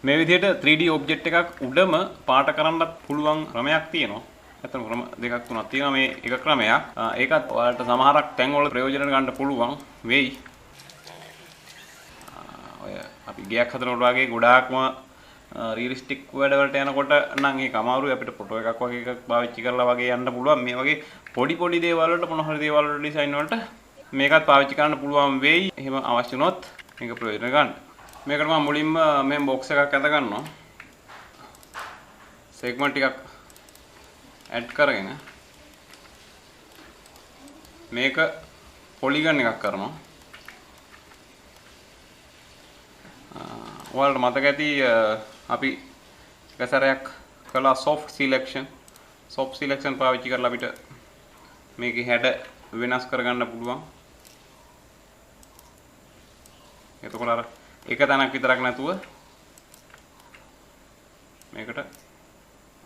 මේ විදිහට 3D object එකක් උඩම පාට කරන්නත් පුළුවන් ක්‍රමයක් තියෙනවා. ඇත්තටම ක්‍රම දෙකක් තුනක් තියෙනවා මේ එක ක්‍රමයක්. ඒකත් ඔයාලට සමහරක් තැන්වල ප්‍රයෝජන ගන්න පුළුවන් වෙයි. ඔය අපි ගයක් හදනකොට වගේ ගොඩාක්ම රියලිස්ටික් වැඩ වලට යනකොට නම් ඒක අමාරුයි අපිට ෆොටෝ එකක් වගේ එකක් පාවිච්චි කරලා වගේ යන්න පුළුවන්. මේ වගේ පොඩි දේවල් වලට මොන හරි දේවල් වල ඩිසයින් වලට මේකත් පාවිච්චි කරන්න පුළුවන් වෙයි. එහෙම අවශ්‍ය වුණොත් මේක ප්‍රයෝජන ගන්න. මේකට මම මුලින්ම මේ බොක්ස් එකක් ඇද ගන්නවා. සෙග්මන්ට් ටිකක් ඇඩ් කරගෙන මේක පොලිගන් එකක් කරනවා. ඔයාලට මතක ඇති අපි එක සැරයක් කළා soft selection පාවිච්චි කරලා අපිට මේකේ හැඩ වෙනස් කරගන්න පුළුවන්. එතකොට අර එක තැනක් විතරක් නැතුව මේකට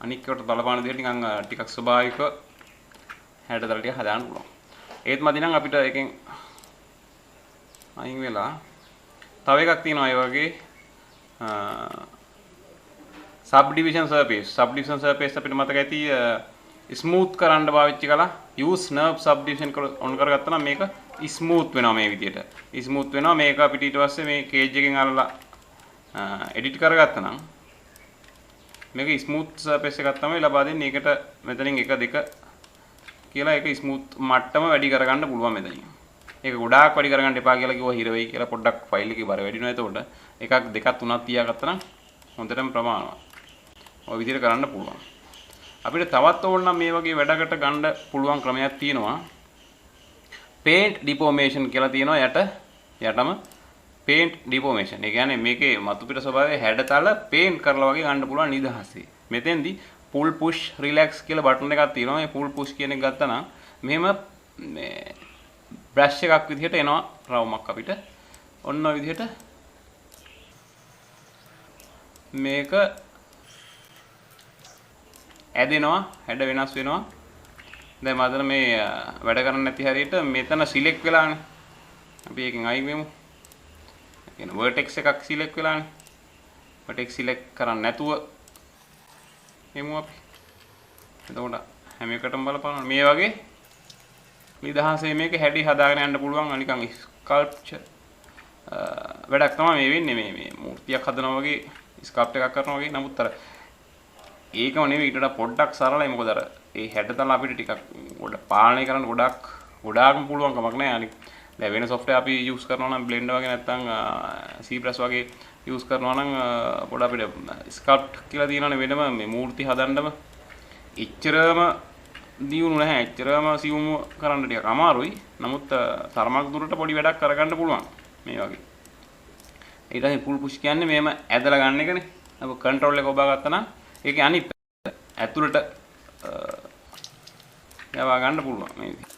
අනික් කොට බලපාන දෙයට නිකන් ටිකක් ස්වභාවික හැඩතල ටික හදාන්න පුළුවන්. ඒත් මදි නම් අපිට එකෙන් අයින් වෙලා තව එකක් තියෙනවා ඒ වගේ subdivision surface අපිට මතක ඇති ස්මූත් කරන්න පාවිච්චි කළා. use nerve subdivision ඔන් කරගත්තා නම් මේක ස්මූත් වෙනවා මේ විදිහට. ස්මූත් වෙනවා මේක අපිට ඊට පස්සේ මේ කේජ් එකෙන් අරලා එඩිට් කරගත්තා නම් මේක ස්මූත් සර්ෆේස් එකක් තමයි ලබා දෙන්නේ. ඒකට මෙතනින් 1 2 කියලා ඒක ස්මූත් මට්ටම වැඩි කරගන්න පුළුවන් මෙතනින්. ඒක ගොඩාක් වැඩි කරගන්න එපා කියලා කිව්වා හිර වෙයි කියලා පොඩ්ඩක් ෆයිල් එකේ බර වැඩි වෙනවා. එතකොට එකක් දෙකක් තුනක් තියාගත්තා නම් හොඳටම ප්‍රමාණවත්. ඔය විදිහට කරන්න පුළුවන්. අපිට තවත් ඕන නම් මේ වගේ වැඩකට ගන්න පුළුවන් ක්‍රමයක් තියෙනවා. paint deformation කියලා තියෙනවා යටම paint deformation. ඒ කියන්නේ මේකේ මතු පිට ස්වභාවය හැඩතල paint කරලා වගේ ගන්න පුළුවන් නිදහසේ. මෙතෙන්දි pull push relax කියලා බටන් එකක් තියෙනවා. මේ pull push කියන එක ගත්තා නම් මෙහෙම මේ brush එකක් විදිහට එනවා රවුමක් අපිට. ඔන්න ඔය විදිහට මේක ඇදෙනවා, හැඩ වෙනස් වෙනවා. දැන් මම මේ වැඩ කරන්නේ නැති හරියට මෙතන සිලෙක්ට් වෙලානේ. අපි එකෙන් අයින් වෙමු. කියන vertex එකක් සිලෙක්ට් වෙලානේ. vertex සිලෙක්ට් කරන්නේ නැතුව එමු අපි. එතකොට හැම එකටම බලපානවා. මේ වගේ නිදහසේ මේක හැඩි හදාගෙන යන්න පුළුවන්. නිකන් ස්කල්ප්චර් වැඩක් තමයි මේ වෙන්නේ. මේ මූර්තියක් හදනවා වගේ ස්කල්ප්ට් එකක් කරනවා වගේ. නමුත් අර ඒකම නෙවෙයි ඊට වඩා පොඩ්ඩක් සරලයි. මොකද අර ඒ හැඩතල අපිට ටිකක් ගොඩ පාලනය කරන්න ගොඩාක්ම පුළුවන් කමක් නැහැ. අනිත් දැන් වෙන software අපි use කරනවා නම් Blender වගේ නැත්නම් C+ වගේ use කරනවා නම් පොඩ අපිට sculpt කියලා තියෙනවනේ වෙනම මේ මූර්ති හදන්නම එච්චරම දියුණු නැහැ. එච්චරම සියුම් කරන්න ටිකක් අමාරුයි. නමුත් තරමක් දුරට පොඩි වැඩක් කරගන්න පුළුවන් මේ වගේ. ඊට පස්සේ pull push කියන්නේ මේම ඇදලා ගන්න එකනේ. අපි control එක ඔබා ගත්තා නම් ඒකේ අනිත් ඇතුළට යවා ගන්න පුළුවන් මේ විදිහට.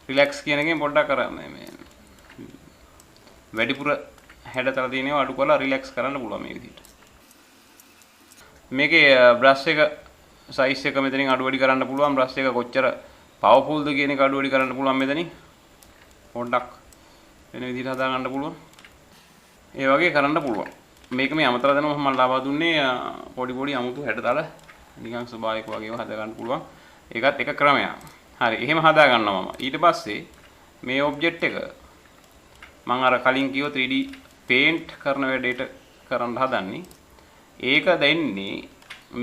රිලැක්ස් කියන එකෙන් පොඩ්ඩක් අර මේ වැඩිපුර හැඩතල තියෙනවා අඩු කරලා රිලැක්ස් කරන්න පුළුවන් මේ විදිහට. මේකේ බ්‍රෂ් එක සයිස් එක මෙතනින් අඩු වැඩි කරන්න පුළුවන්. බ්‍රෂ් එක කොච්චර පවර්ෆුල්ද කියන එක අඩු වැඩි කරන්න පුළුවන් මෙතනින්. පොඩ්ඩක් වෙන විදිහට හදා ගන්න පුළුවන්. ඒ වගේ කරන්න පුළුවන්. මේක මේ අමතර දෙනවා මම ලබා දුන්නේ පොඩි අමුතු හැඩතල නිකන් ස්වභාවික වගේව හදා ගන්න පුළුවන්. ඒකත් එක ක්‍රමයක්. හරි එහෙම හදා ගන්නවා මම. ඊට පස්සේ මේ ඔබ්ජෙක්ට් එක මම අර කලින් කිව්ව 3D paint කරන වැඩේට කරන්න හදන්නේ. ඒක දෙන්නේ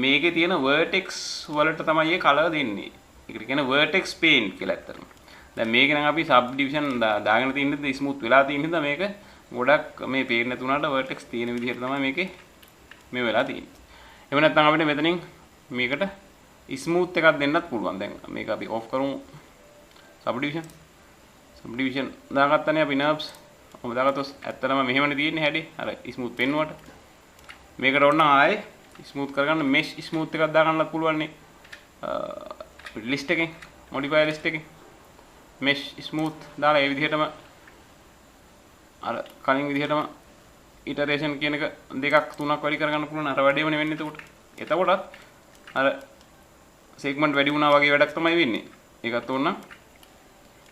මේකේ තියෙන vertex වලට තමයි ඒ කලර් දෙන්නේ. ඒකට කියන vertex paint කියලා ඇත්තටම. දැන් මේක නම් අපි subdivision දාගෙන තින්නේ ස්මූත් වෙලා තියෙන හින්දා මේක ගොඩක් මේ paint නැතුණාට vertex තියෙන විදිහට තමයි මේකේ මේ වෙලා තියෙන්නේ. එහෙම නැත්නම් අපිට මෙතනින් මේකට ස්මූත් එකක් දෙන්නත් පුළුවන්. දැන් මේක අපි ඔෆ් කරමු. subdivision දාගත්තනේ අපි nerves. ඔබ දාගත්තොත් ඇත්තටම මෙහෙමනේ තියෙන්නේ හැඩේ. අර ස්මූත් පෙන්නුවට. මේකට ඕන ආයේ ස්මූත් කරගන්න mesh ස්මූත් එකක් දාගන්නත් පුළුවන් නේ. list එකෙන් modify list එකෙන් mesh smooth දාලා ඒ විදිහටම අර කලින් විදිහටම iteration කියන එක දෙකක් තුනක් වැඩි කරගන්න පුළුවන්. අර වැඩේමනේ වෙන්නේ එතකොට. එතකොටත් අර segment වැඩි වුණා වගේ වැඩක් තමයි වෙන්නේ. ඒකත් ඕන නම්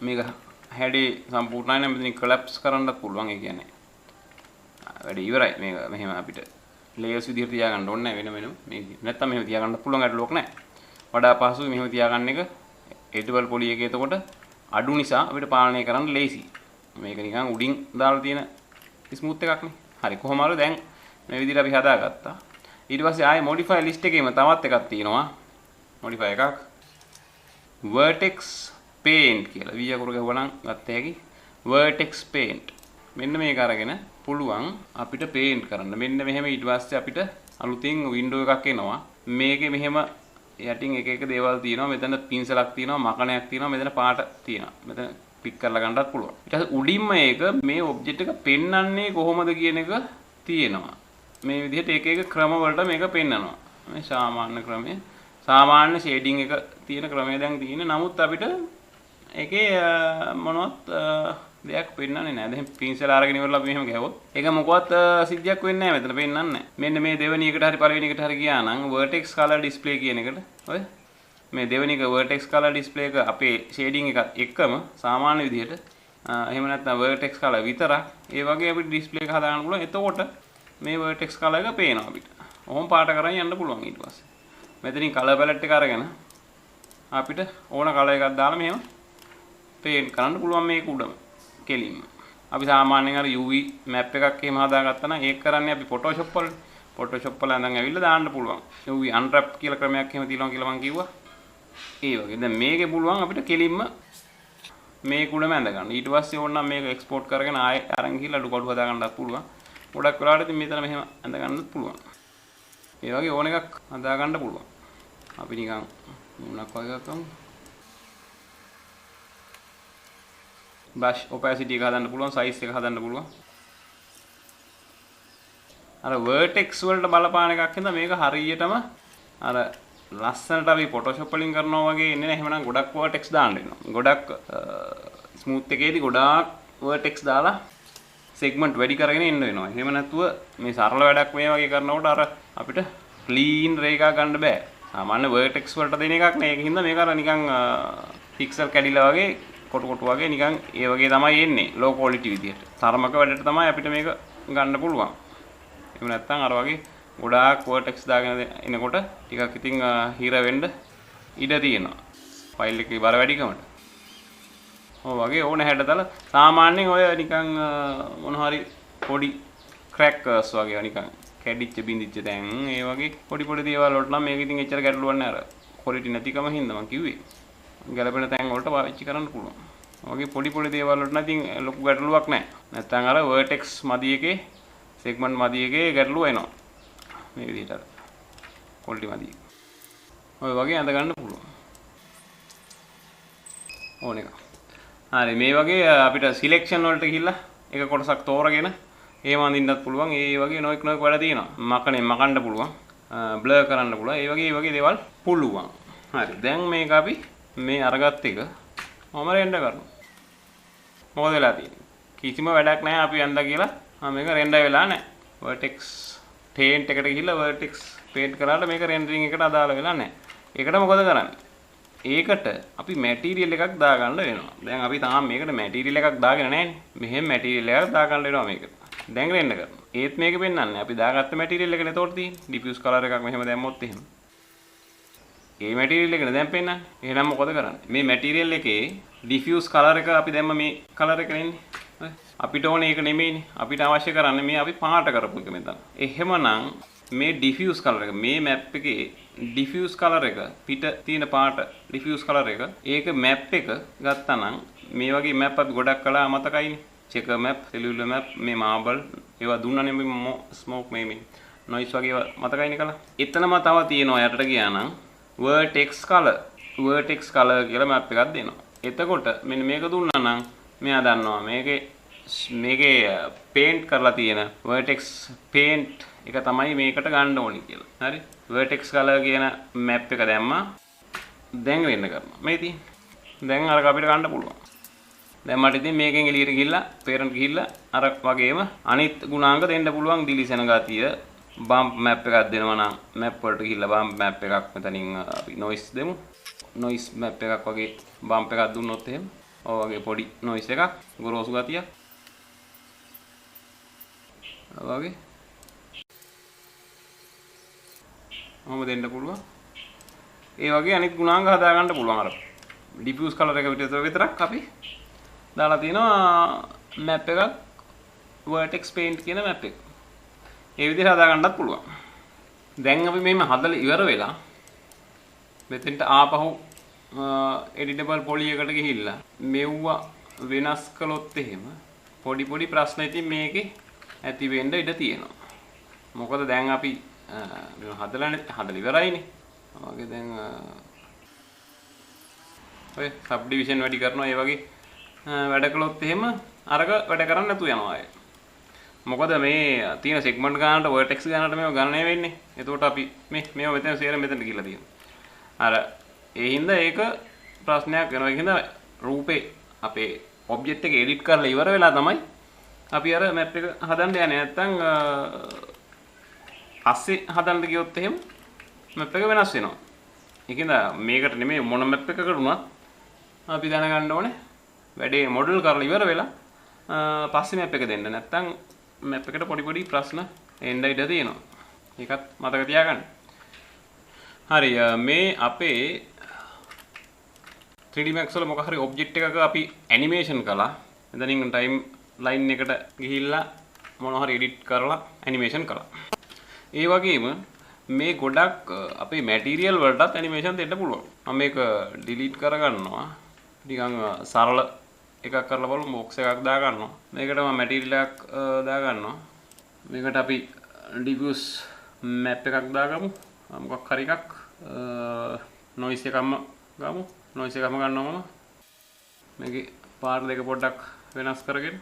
මේක හැඩේ සම්පූර්ණයි නම් මෙතනින් collapse කරන්නත් පුළුවන්. ඒ කියන්නේ වැඩි ඉවරයි. මේක මෙහෙම අපිට ලේයර්ස් විදිහට තියාගන්න ඕනේ නැහැ වෙන වෙනම. මේක නැත්තම් මෙහෙම තියාගන්න පුළුවන් ගැටලුවක් නැහැ. වඩා පහසුයි මෙහෙම තියාගන්න එක. එඩිබල් පොලි එකේ එතකොට අඩු නිසා අපිට පාලනය කරන්න ලේසි. මේක නිකන් උඩින් දාලා තියෙන ස්මූත් එකක් නේ. හරි කොහොම හරි දැන් මේ විදිහට අපි හදාගත්තා. ඊට පස්සේ ආයේ modify list එකේම තවත් එකක් තියෙනවා. modify එකක් vertex paint කියලා. V අකුර ගහුවනම් ගත්ත හැකි vertex paint. මෙන්න මේක අරගෙන පුළුවන් අපිට paint කරන්න. මෙන්න මෙහෙම ඊට පස්සේ අපිට අලුතින් window එකක් එනවා. මේකේ මෙහෙම යටින් එක එක දේවල් තියෙනවා. මෙතන පින්සලක් තියෙනවා, මකණයක් තියෙනවා, මෙතන පාට තියෙනවා. මෙතන පික් කරලා ගන්නත් පුළුවන්. ඊට පස්සේ උඩින්ම ඒක මේ ඔබ්ජෙක්ට් එක පෙන්වන්නේ කොහොමද කියන එක තියෙනවා. මේ විදිහට එක එක ක්‍රම වලට මේක පෙන්වනවා. මේ සාමාන්‍ය ක්‍රමය, සාමාන්‍ය ෂේඩින් එක තියෙන ක්‍රමය දැන් තියෙන්නේ. නමුත් අපිට ඒකේ මොනවත් දෙයක් පෙන්වන්නේ නැහැ. දැන් පින්සල අරගෙන ඉවරලා අපි මෙහෙම ගහුවොත් ඒක මොකවත් සිද්ධියක් වෙන්නේ නැහැ. මෙතන පෙන්වන්නේ නැහැ. මෙන්න මේ දෙවෙනි එකට හරි පළවෙනි එකට හරි ගියා නම් vertex color display කියන එකට ඔය මේ දෙවෙනි එක vertex color display එක අපේ shading එකත් එක්කම සාමාන්‍ය විදිහට එහෙම නැත්නම් vertex color විතරක් ඒ වගේ අපිට display එක හදාගන්න පුළුවන්. එතකොට මේ vertex color එක පේනවා අපිට. ඔහොම පාට කරන් යන්න පුළුවන් ඊට පස්සේ. මෙතනින් color palette එක අරගෙන අපිට ඕන color එකක් දාලා මෙහෙම paint කරන්න පුළුවන් මේක උඩම කෙලින්ම. අපි සාමාන්‍යයෙන් අර UV map එකක් එහෙම හදාගත්තා නම් ඒක කරන්නේ අපි Photoshop වල. Photoshop වල නම් ඇවිල්ලා දාන්න පුළුවන්. UV unwrap කියලා ක්‍රමයක් එහෙම තියෙනවා කියලා මම කිව්වා. ඒ වගේ. දැන් මේකේ පුළුවන් අපිට කෙලින්ම මේක උඩම ඇඳ ගන්න. ඊට පස්සේ ඕනනම් මේක එක්ස්පෝර්ට් කරගෙන ආයෙ අරන් ගිහලා අඩු කඩු හදා ගන්නත් පුළුවන්. ගොඩක් වෙලාවට ඉතින් මෙතන මෙහෙම ඇඳ ගන්නත් පුළුවන්. ඒ වගේ ඕන එකක් හදා ගන්න පුළුවන්. අපි නිකන් මොනක් වගේ එකක් කරමු. brush opacity එක හදන්න පුළුවන්, size එක හදන්න පුළුවන්. අර vertex වලට බලපාන එකක් හින්දා මේක හරියටම අර ලස්සනට අපි Photoshop වලින් කරනවා වගේ ඉන්නේ නැහැ. එහෙමනම් ගොඩක් vertex දාන්න වෙනවා. ගොඩක් smooth එකේදී ගොඩාක් vertex දාලා segment වැඩි කරගෙන ඉන්න වෙනවා. එහෙම නැතුව මේ සරල වැඩක් මේ වගේ කරනකොට අර අපිට clean රේඛා ගන්න බෑ. සාමාන්‍ය vertex වලට දෙන එකක් නේ. ඒකින්ද මේක අර නිකන් pixel කැඩිලා වගේ කොටු කොටු වගේ නිකන් ඒ වගේ තමයි එන්නේ. low quality විදියට. තරමක වැඩට තමයි අපිට මේක ගන්න පුළුවන්. එහෙම නැත්නම් අර වගේ ගොඩාක් vertex දාගෙන එනකොට ටිකක් ඉතින් හිර වෙන්න ඉඩ තියෙනවා. ෆයිල් එකේ බර වැඩිකමට. ඔය වගේ ඕන හැඩතල සාමාන්‍යයෙන් ඔය නිකන් මොන හරි පොඩි ක්‍රැකර්ස් වගේ නිකන් කැඩිච්ච බින්දිච්ච තැන් ඒ වගේ පොඩි පොඩි දේවල් වලට නම් මේක ඉතින් එච්චර ගැටලුවක් නෑ. අර ක්වොලිටි නැතිකම හින්දා මම කිව්වේ. ගැලපෙන තැන් වලට පාවිච්චි කරන්න පුළුවන්. ඔයගේ පොඩි පොඩි දේවල් වලට නම් ඉතින් ලොකු ගැටලුවක් නෑ. නැත්නම් අර vertex මදි එකේ segment මදි එකේ ගැටලුව එනවා. මේ විදිහට අර ක්වොලිටි මදි. ඔය වගේ අඳ ගන්න පුළුවන්. ඕන එක. හරි මේ වගේ අපිට සිලෙක්ෂන් වලට ගිහිල්ලා එක කොටසක් තෝරගෙන එහෙම අඳින්නත් පුළුවන්. ඒ වගේ නොඑක් වැඩ තියෙනවා. මකණෙන් මකන්න පුළුවන්. බ්ලර් කරන්න පුළුවන්. ඒ වගේ දේවල් පුළුවන්. හරි දැන් මේක අපි මේ අරගත් එක මම රෙන්ඩර් කරනවා. මොකද වෙලා තියෙන්නේ? කිසිම වැඩක් නැහැ අපි අඳලා කියලා මේක රෙන්ඩර් වෙලා නැහැ. vertex paint එකට ගිහිල්ලා vertex paint කරාට මේක rendering එකට අදාළ වෙලා නැහැ. ඒකට මොකද කරන්නේ? ඒකට අපි මැටීරියල් එකක් දාගන්න වෙනවා. දැන් අපි තාම මේකට මැටීරියල් එකක් දාගෙන නැහැනේ. මෙහෙම මැටීරියල් එකක් දාගන්න වෙනවා මේකට. දැන් රෙන්ඩර් කරනවා. ඒත් මේක පෙන්වන්නේ අපි දාගත්ත මැටීරියල් එකනේ තෝරලා තියෙන්නේ. diffuse color එකක් මෙහෙම දැම්මොත් එහෙම. ඒ මැටීරියල් එකනේ දැන් පෙන්වන්නේ. එහෙනම් මොකද කරන්නේ? මේ මැටීරියල් එකේ diffuse color එක අපි දැම්ම මේ color එක නෙන්නේ. අපිට ඕනේ ඒක නෙමෙයිනේ. අපිට අවශ්‍ය කරන්නේ මේ අපි පාට කරපු එක මෙතන. එහෙමනම් මේ diffuse color එක මේ map එකේ diffuse color එක පිට තියෙන පාට diffuse color එක ඒක map එක ගත්තා නම් මේ වගේ map අපි ගොඩක් කළා මතකයිනේ. checker map, cellular map, මේ marble ඒවා දුන්නනේ මේ smoke මේ noise වගේ ඒවා මතකයිනේ කළා. එතනම තව තියෙනවා යටට ගියා නම් vertex color කියලා map එකක් දෙනවා. එතකොට මෙන්න මේක දුන්නා නම් මෙයා දන්නවා මේකේ paint කරලා තියෙන vertex paint එක තමයි මේකට ගන්න ඕනි කියලා. හරි. vertex color කියන map එක දැම්මා. දැන් වෙන්න කරනවා. මේ තියෙන්නේ. දැන් අර අපිට ගන්න පුළුවන්. දැන් මට ඉතින් මේකෙන් එළියට ගිහිල්ලා parent ගිහිල්ලා අර වගේම අනිත් ගුණාංග දෙන්න පුළුවන් දිලිසෙන ගතිය bump map එකක් දෙනවා නම් map වලට ගිහිල්ලා bump map එකක් මෙතනින් අපි noise දෙමු. noise map එකක් වගේ bump එකක් දුන්නොත් එහෙම ඔය වගේ පොඩි noise එකක් ගොරෝසු ගතියක්. වගේ ඔහොම දෙන්න පුළුවන්. ඒ වගේ අනිත් ගුණාංග හදා ගන්න පුළුවන්. අර diffuse color එක විතරක් අපි දාලා තියෙනවා map එකක් vertex paint කියන map එක. ඒ විදිහට හදා ගන්නත් පුළුවන්. දැන් අපි මෙහෙම හදලා ඉවර වෙලා මෙතෙන්ට ආපහු editable poly එකට ගිහිල්ලා මෙව්වා වෙනස් කළොත් එහෙම පොඩි ප්‍රශ්න ඉතින් මේකේ ඇති වෙන්න ඉඩ තියෙනවා. මොකද දැන් අපි හදලා ඉවරයිනේ. වගේ දැන් ඔය සබ්ඩිවිෂන් වැඩි කරනවා ඒ වගේ වැඩ කළොත් එහෙම අරක වැඩ කරන්න නැතු යනවා අය. මොකද මේ තියෙන සෙග්මන්ට් ගන්නට vertex ගන්නට මේව ගණනය වෙන්නේ. එතකොට අපි මේව මෙතන සේරම මෙතනට ගිහලා තියෙනවා. අර ඒ හින්දා ඒක ප්‍රශ්නයක් වෙනවා. ඒ හින්දා රූපේ අපේ ඔබ්ජෙක්ට් එක එඩිට් කරලා ඉවර වෙලා තමයි අපි අර මැප් එක හදන්න යන්නේ. නැත්තම් පස්සේ හදන්න ගියොත් එහෙම මැප් එක වෙනස් වෙනවා. ඒකින්ද මේකට නෙමෙයි මොන මැප් එකකට වුණත් අපි දැනගන්න ඕනේ වැඩේ මොඩල් කරලා ඉවර වෙලා පස්සේ මැප් එක දෙන්න. නැත්තම් මැප් එකට පොඩි ප්‍රශ්න එන්න ඉඩ තියෙනවා. ඒකත් මතක තියාගන්න. හරි මේ අපේ 3D Max වල මොකක් හරි ඔබ්ජෙක්ට් එකක අපි ඇනිමේෂන් කළා. එතනින් ටයිම් ලයින් එකට ගිහිල්ලා මොනවා හරි එඩිට් කරලා ඇනිමේෂන් කළා. ඒ වගේම මේ ගොඩක් අපේ මැටීරියල් වලටත් ඇනිමේෂන් දෙන්න පුළුවන්. මම මේක ඩිලීට් කරගන්නවා. නිකන් සරල එකක් කරලා බලමු. බොක්ස් එකක් දා ගන්නවා. මේකට මම මැටීරියල් එකක් දා ගන්නවා. මේකට අපි diffuse map එකක් දාගමු. මොකක් හරි එකක් noise එකක්ම ගමු. noise එකක්ම ගන්නවා මම. මේකේ පාට දෙක පොඩ්ඩක් වෙනස් කරගෙන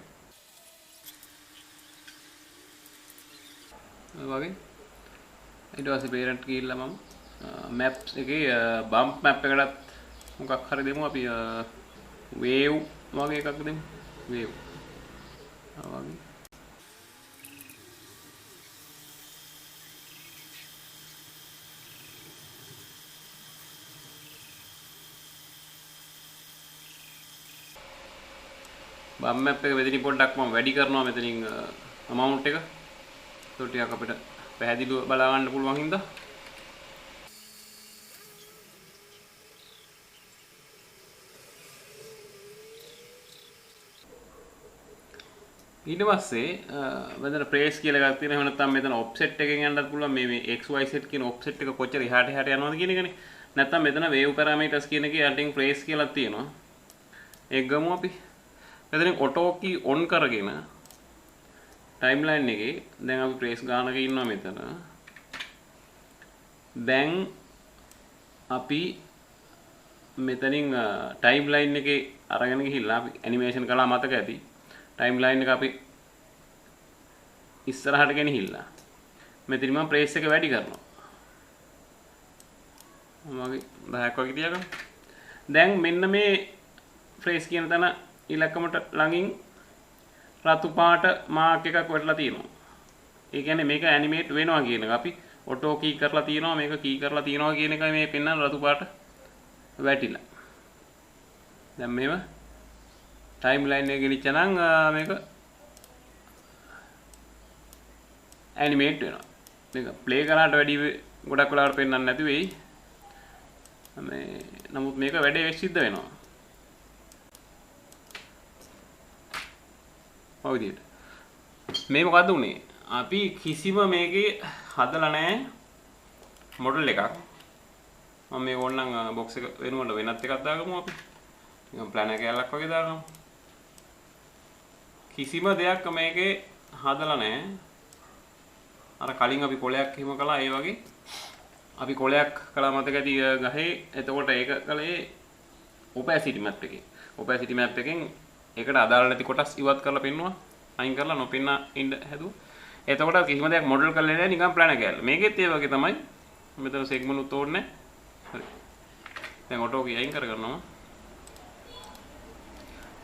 වගේ ඊට පස්සේ parent ගිහිල්ලා මම maps එකේ bump map එකකටත් මොකක් හරි දෙමු අපි wave වගේ එකක් දෙමු wave වගේ bump map එක මෙතනින් පොඩ්ඩක් මම වැඩි කරනවා මෙතනින් amount එක ඒක ටිකක් අපිට පැහැදිලිව බලා ගන්න පුළුවන් හින්දා ඊට පස්සේ මෙතන ප්‍රේස් කියලා එකක් තියෙනවා. එහෙම නැත්නම් මෙතන ඔෆ්සෙට් එකෙන් යන්නත් පුළුවන්. මේ XYZ කියන ඔෆ්සෙට් එක කොච්චර එහාට යනවද කියන එකනේ. නැත්නම් මෙතන වේව් පැරාමීටර්ස් කියන එකේ යටින් ප්‍රේස් කියලා තියෙනවා. ඒක ගමු අපි. මෙතනින් ඔටෝ කී ඔන් කරගෙන ටයිම්ලයින් එකේ දැන් අපි ප්‍රේස් ගානක ඉන්නවා මෙතන. දැන් අපි මෙතනින් ටයිම්ලයින් එකේ අරගෙන ගිහිල්ලා අපි ඇනිමේෂන් කළා මතක ඇති. ටයිම්ලයින් එක අපි ඉස්සරහට ගෙනහිල්ලා මෙතන මම ප්‍රේස් එක වැඩි කරනවා. මගේ 10ක් වගේ තියාගන්න. දැන් මෙන්න මේ ප්‍රේස් කියන තැන ඉලක්කමට ළඟින් රතු පාට මාක් එකක් වැටලා තියෙනවා. ඒ කියන්නේ මේක ඇනිමේට් වෙනවා කියන එක. අපි ඔටෝ කී කරලා තියෙනවා මේක කී කරලා තියෙනවා කියන එකයි මේ පෙන්වන රතු පාට වැටිලා. දැන් මේව ටයිම්ලයින් එක ගෙනිච්ච නම් මේක ඇනිමේට් වෙනවා. මේක ප්ලේ කරාට වැඩි ගොඩක් වෙලාවට පෙන්වන්න නැති වෙයි. නමුත් මේක වැඩේ සිද්ධ වෙනවා. ඔය විදිහට. මේ මොකද්ද උනේ? අපි කිසිම මේකේ හදලා නැහැ මොඩල් එකක්. මම මේක ඕනනම් බොක්ස් එක වෙනුවට වෙනත් එකක් දාගමු අපි. නිකන් ප්ලෑන් එක කැලක් වගේ දාගමු. කිසිම දෙයක් මේකේ හදලා නැහැ. අර කලින් අපි කොලයක් හිම කළා ඒ වගේ අපි කොලයක් කළා මතක ඇති ගහේ. එතකොට ඒක කලේ opacity map එකේ. opacity map එකෙන් ඒකට අදාළ නැති කොටස් ඉවත් කරලා පෙන්නුවා. අයින් කරලා නොපෙන්න ඉන්න හැදුවා. එතකොට කිසිම දෙයක් මොඩල් කරලා නැහැ නිකන් ප්ලෑන් එක කැල්ල. මේකෙත් ඒ වගේ තමයි. මෙතන සෙග්මන්ට් උත් ඕනේ නැහැ. හරි. දැන් ඔටෝ කී අයින් කරගන්නවා.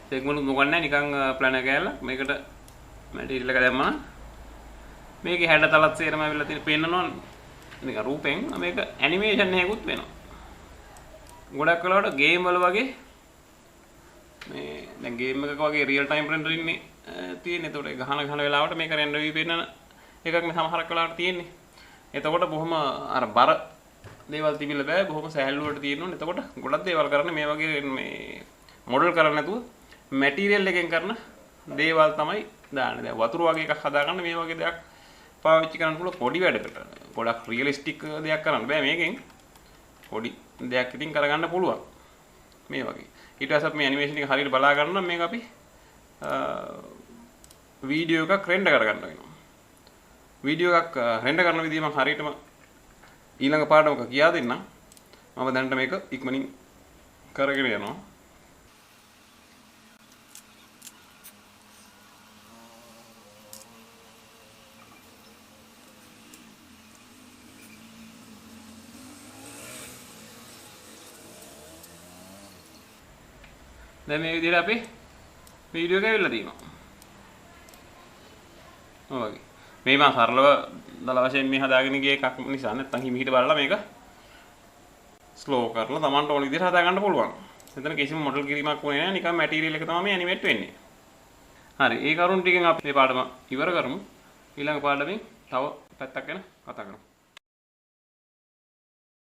සෙග්මන්ට් උත් මොකක් නැහැ නිකන් ප්ලෑන් එක කැල්ල. මේකට මැටීරියල් එක දැම්මම මේකේ හැඩතලත් සේරම ඇවිල්ලා තියෙන පෙන්නනවා. නිකන් රූපෙන් මේක ඇනිමේෂන් එකකුත් වෙනවා. ගොඩක් වෙලාවට ගේම් වල වගේ මේ දැන් ගේම් එකක වගේ රියල් ටයිම් රෙන්ඩරින් නේ තියෙන්නේ. ඒතකොට ගහන වෙලාවට මේක රෙන්ඩර් වී පෙන්නන එකක් නේ සමහරක් වෙලාවට තියෙන්නේ. එතකොට බොහොම අර බර දේවල් තිබිලා බෑ බොහොම සහැල්ලුවට තියෙන්න ඕනේ. එතකොට ගොඩක් දේවල් කරන්න මේ වගේ මේ මොඩල් කරන්නේ නැතුව මැටීරියල් එකෙන් කරන දේවල් තමයි දාන්නේ. දැන් වතුර වගේ එකක් හදාගන්න මේ වගේ දෙයක් පාවිච්චි කරන්න පුළුවන් පොඩි වැඩකට. ගොඩක් රියලිස්ටික් දෙයක් කරන්න බෑ මේකෙන්. පොඩි දෙයක් ඉතින් කරගන්න පුළුවන්. මේ වගේ. ඊට පස්සේ අපි මේ ඇනිමේෂන් එක හරියට බලා ගන්න නම් මේක අපි වීඩියෝ එකක් රෙන්ඩර් කරගන්න වෙනවා. වීඩියෝ එකක් රෙන්ඩර් කරන විදිහ මම හරියටම ඊළඟ පාඩමක කියා දෙන්නම්. මම දැනට මේක ඉක්මනින් කරගෙන යනවා. දැන් මේ විදිහට අපි වීඩියෝ එක ඇවිල්ලා තියෙනවා. ඔය මේ මම සරලව දල වශයෙන් මේ හදාගෙන ගිය එකක් නිසා නැත්තම් හිමිහිට බලලා මේක ස්ලෝ කරලා Tamanට ඕන විදිහට හදා ගන්න පුළුවන්. එතන කිසිම මොඩල් කිරීමක් ඕනේ නැහැ. නිකන් මැටීරියල් එක තමයි මේ ඇනිමේට් වෙන්නේ. හරි. ඒ කරුණු ටිකෙන් අපි මේ පාඩම ඉවර කරමු. ඊළඟ පාඩමෙන් තව පැත්තක් ගැන කතා කරමු.